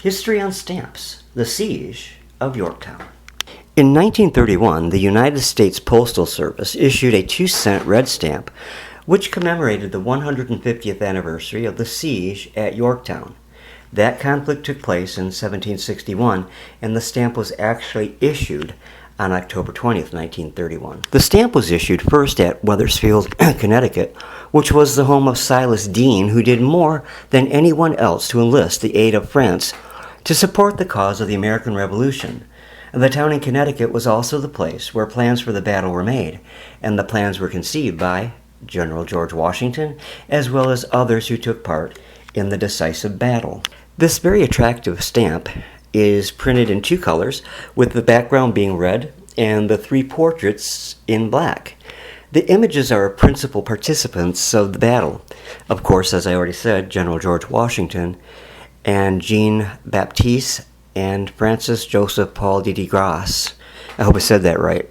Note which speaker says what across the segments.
Speaker 1: History on Stamps, the Siege of Yorktown. In 1931, the United States Postal Service issued a 2-cent red stamp which commemorated the 150th anniversary of the siege at Yorktown. That conflict took place in 1761, and the stamp was actually issued on October 20th, 1931. The stamp was issued first at Wethersfield, Connecticut, which was the home of Silas Deane, who did more than anyone else to enlist the aid of France to support the cause of the American Revolution. The town in Connecticut was also the place where plans for the battle were made, and the plans were conceived by General George Washington, as well as others who took part in the decisive battle. This very attractive stamp is printed in 2 colors, with the background being red and the 3 portraits in black. The images are principal participants of the battle. Of course, as I already said, General George Washington and Jean-Baptiste and Francis Joseph Paul de Grasse. I hope I said that right.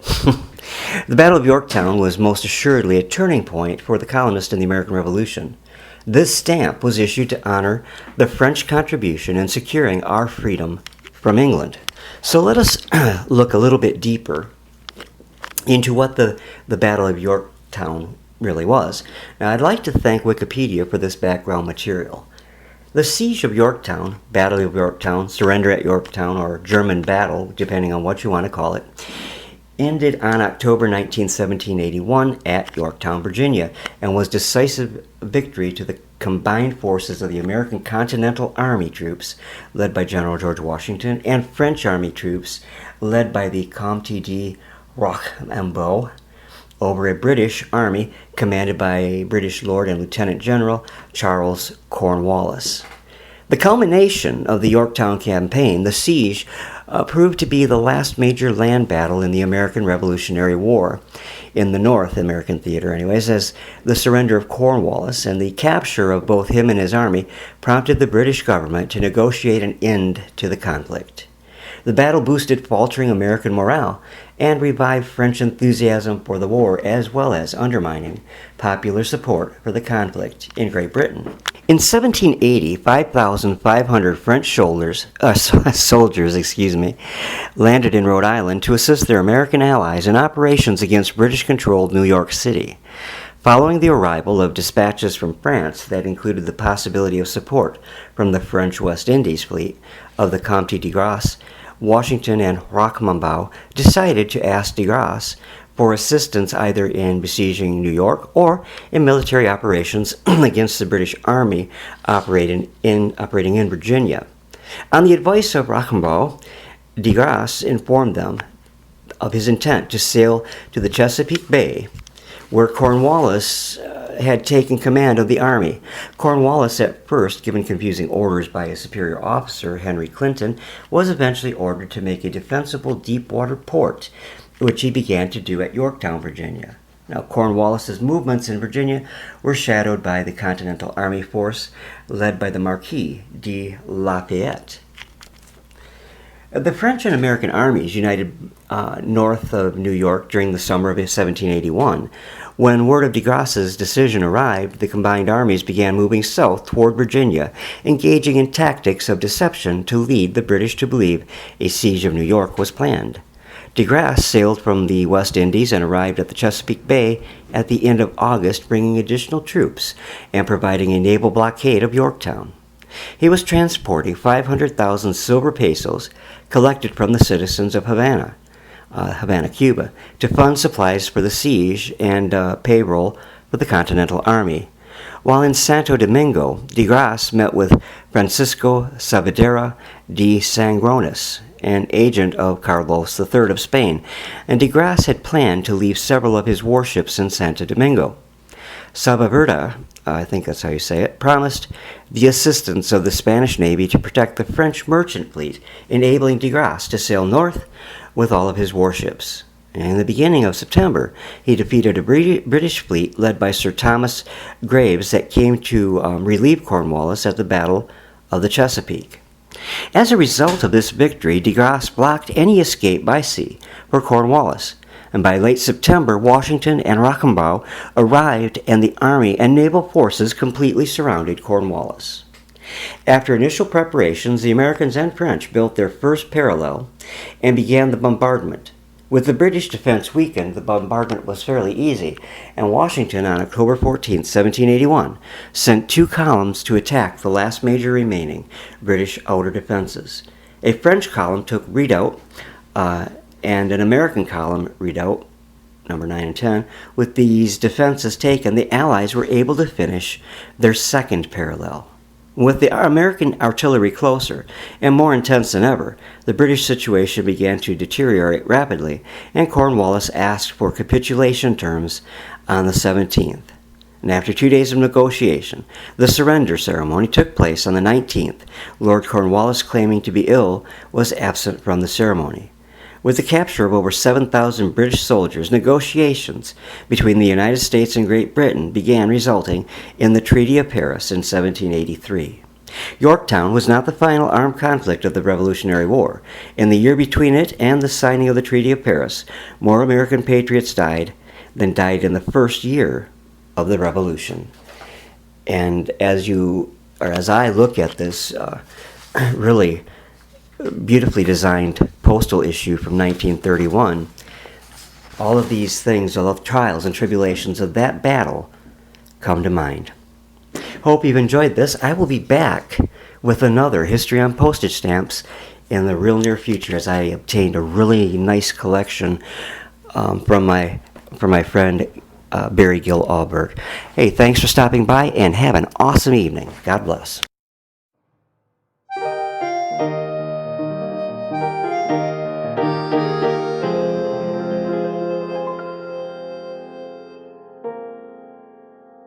Speaker 1: The Battle of Yorktown was most assuredly a turning point for the colonists in the American Revolution. This stamp was issued to honor the French contribution in securing our freedom from England. So let us look a little bit deeper into what the Battle of Yorktown really was. Now, I'd like to thank Wikipedia for this background material. The Siege of Yorktown, Battle of Yorktown, Surrender at Yorktown, or German Battle, depending on what you want to call it, ended on October 19, 1781 at Yorktown, Virginia, and was decisive victory to the combined forces of the American Continental Army troops, led by General George Washington, and French Army troops, led by the Comte de Rochambeau, over a British army commanded by British Lord and Lieutenant General Charles Cornwallis. The culmination of the Yorktown campaign, the siege, proved to be the last major land battle in the American Revolutionary War, in the North American theater anyways, as the surrender of Cornwallis and the capture of both him and his army prompted the British government to negotiate an end to the conflict. The battle boosted faltering American morale and revived French enthusiasm for the war, as well as undermining popular support for the conflict in Great Britain. In 1780, 5,500 French soldiers landed in Rhode Island to assist their American allies in operations against British-controlled New York City. Following the arrival of dispatches from France that included the possibility of support from the French West Indies fleet of the Comte de Grasse, Washington and Rochambeau decided to ask de Grasse for assistance either in besieging New York or in military operations against the British Army operating in Virginia. On the advice of Rochambeau, de Grasse informed them of his intent to sail to the Chesapeake Bay, where Cornwallis had taken command of the army. Cornwallis, at first given confusing orders by his superior officer, Henry Clinton, was eventually ordered to make a defensible deep-water port, which he began to do at Yorktown, Virginia. Now, Cornwallis's movements in Virginia were shadowed by the Continental Army force led by the Marquis de Lafayette. The French and American armies united north of New York during the summer of 1781. When word of de Grasse's decision arrived, the combined armies began moving south toward Virginia, engaging in tactics of deception to lead the British to believe a siege of New York was planned. De Grasse sailed from the West Indies and arrived at the Chesapeake Bay at the end of August, bringing additional troops and providing a naval blockade of Yorktown. He was transporting 500,000 silver pesos collected from the citizens of Havana, Cuba, to fund supplies for the siege and payroll for the Continental Army. While in Santo Domingo, de Grasse met with Francisco Saavedra de Sangronis, an agent of Carlos III of Spain, and de Grasse had planned to leave several of his warships in Santo Domingo. Saavedra, I think that's how you say it, promised the assistance of the Spanish Navy to protect the French merchant fleet, enabling de Grasse to sail north with all of his warships. In the beginning of September, he defeated a British fleet led by Sir Thomas Graves that came to relieve Cornwallis at the Battle of the Chesapeake. As a result of this victory, de Grasse blocked any escape by sea for Cornwallis, and by late September, Washington and Rochambeau arrived, and the army and naval forces completely surrounded Cornwallis. After initial preparations, the Americans and French built their first parallel and began the bombardment. With the British defense weakened, the bombardment was fairly easy, and Washington on October 14, 1781, sent 2 columns to attack the last major remaining British outer defenses. A French column took Redoubt, and an American column, Redoubt, number 9 and 10. With these defenses taken, the Allies were able to finish their second parallel. With the American artillery closer and more intense than ever, the British situation began to deteriorate rapidly, and Cornwallis asked for capitulation terms on the 17th. And after 2 days of negotiation, the surrender ceremony took place on the 19th. Lord Cornwallis, claiming to be ill, was absent from the ceremony. With the capture of over 7,000 British soldiers, negotiations between the United States and Great Britain began, resulting in the Treaty of Paris in 1783. Yorktown was not the final armed conflict of the Revolutionary War. In the year between it and the signing of the Treaty of Paris, more American patriots died than died in the first year of the Revolution. And as I look at this really beautifully designed postal issue from 1931, all of these things, all of the trials and tribulations of that battle come to mind. Hope you've enjoyed this. I will be back with another History on Postage Stamps in the real near future, as I obtained a really nice collection from my friend Barry Gill Alburg. Hey, thanks for stopping by, and have an awesome evening. God bless.